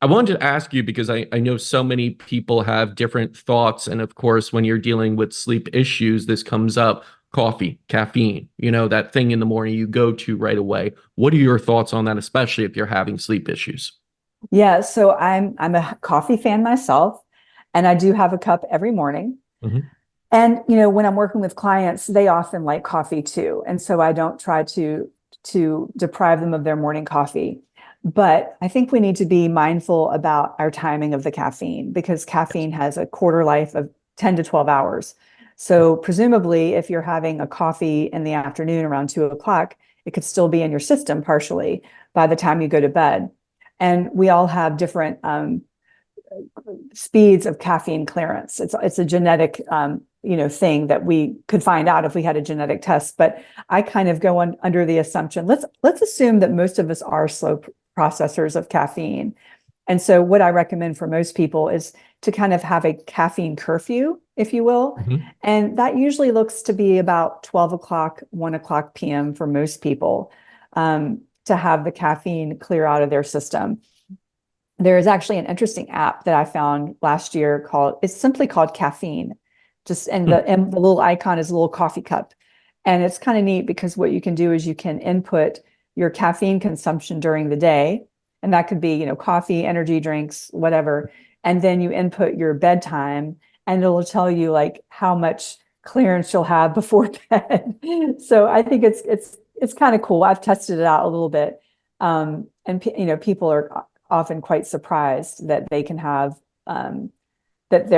I wanted to ask you because I know so many people have different thoughts. And of course, when you're dealing with sleep issues, this comes up coffee, caffeine, that thing in the morning you go to right away. What are your thoughts on that, especially if you're having sleep issues? Yeah, so I'm a coffee fan myself, and I do have a cup every morning. Mhm. And when I'm working with clients, they often like coffee too, and so I don't try to deprive them of their morning coffee. But I think we need to be mindful about our timing of the caffeine because caffeine has a quarter life of 10 to 12 hours. So presumably, if you're having a coffee in the afternoon around 2 o'clock, it could still be in your system partially by the time you go to bed. And we all have different speeds of caffeine clearance. It's a genetic thing that we could find out if we had a genetic test. But I kind of go on under the assumption, let's assume that most of us are slow processors of caffeine. And so what I recommend for most people is to kind of have a caffeine curfew, if you will. Mhm. And that usually looks to be about 12 o'clock, 1 o'clock PM for most people, to have the caffeine clear out of their system. There is actually an interesting app that I found last year it's simply called Caffeine. Just and the little icon is a little coffee cup. And it's kind of neat because what you can do is you can input your caffeine consumption during the day. And that could be, coffee, energy drinks, whatever. And then you input your bedtime and it'll tell you like how much clearance you'll have before bed. So I think it's kind of cool. I've tested it out a little bit. And people are often quite surprised that they can have that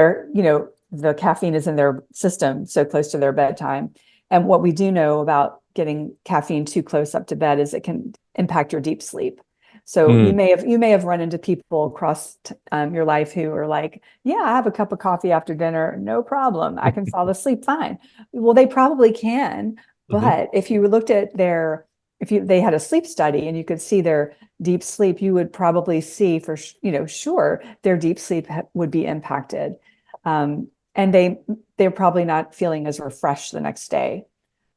the caffeine is in their system so close to their bedtime. And what we do know about getting caffeine too close up to bed is it can impact your deep sleep. So you Mm. may have run into people across your life who are like, yeah, I have a cup of coffee after dinner, no problem. I can fall asleep fine. Well, they probably can, Mhm. but if you looked at they had a sleep study and you could see their deep sleep, you would probably see sure, their deep sleep would be impacted. And they're probably not feeling as refreshed the next day.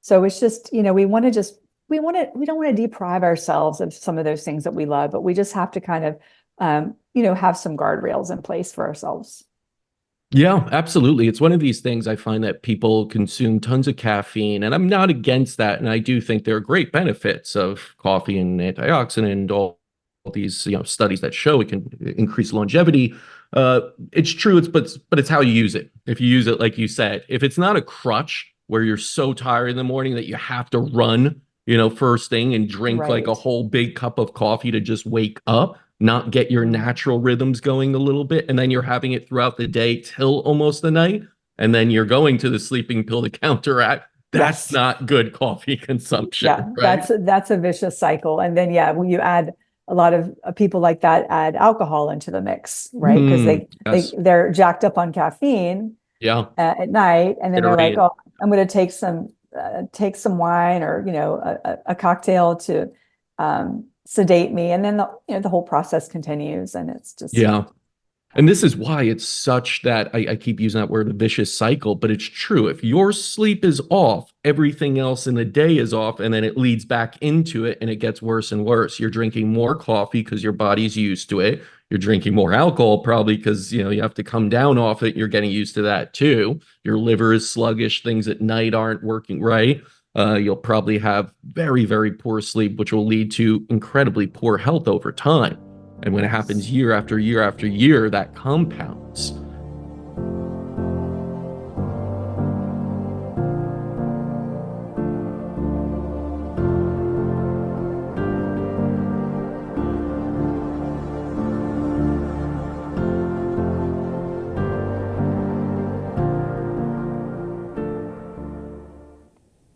So it's just, we don't want to deprive ourselves of some of those things that we love, but we just have to kind of, have some guardrails in place for ourselves. Yeah, absolutely. It's one of these things I find that people consume tons of caffeine, and I'm not against that. And I do think there are great benefits of coffee and antioxidant and all these, studies that show it can increase longevity. Uh, it's true, but it's how you use it. If you use it like you said, if it's not a crutch where you're so tired in the morning that you have to run, first thing and drink like a Right. whole big cup of coffee to just wake up, not get your Mhm. natural rhythms going a little bit, and then you're having it throughout the day till almost the night, and then you're going to the sleeping pill to counteract. That's Yes. not good coffee consumption, Yeah, right? that's a vicious cycle. And then yeah, when you add a lot of people like that add alcohol into the mix, right? Because Yes. they're jacked up on caffeine Yeah. at night, and then they're like, Iterate. oh, I'm going to take some wine or a cocktail to sedate me, and then the whole process continues, and it's just Yeah. And this is why it's such that I keep using that word, a vicious cycle, but it's true. If your sleep is off, everything else in the day is off, and then it leads back into it and it gets worse and worse. You're drinking more coffee because your body's used to it. You're drinking more alcohol probably because you have to come down off it. You're getting used to that too. Your liver is sluggish, things at night aren't working right. You'll probably have very, very poor sleep, which will lead to incredibly poor health over time. And when it happens yes. year after year after year, that compounds.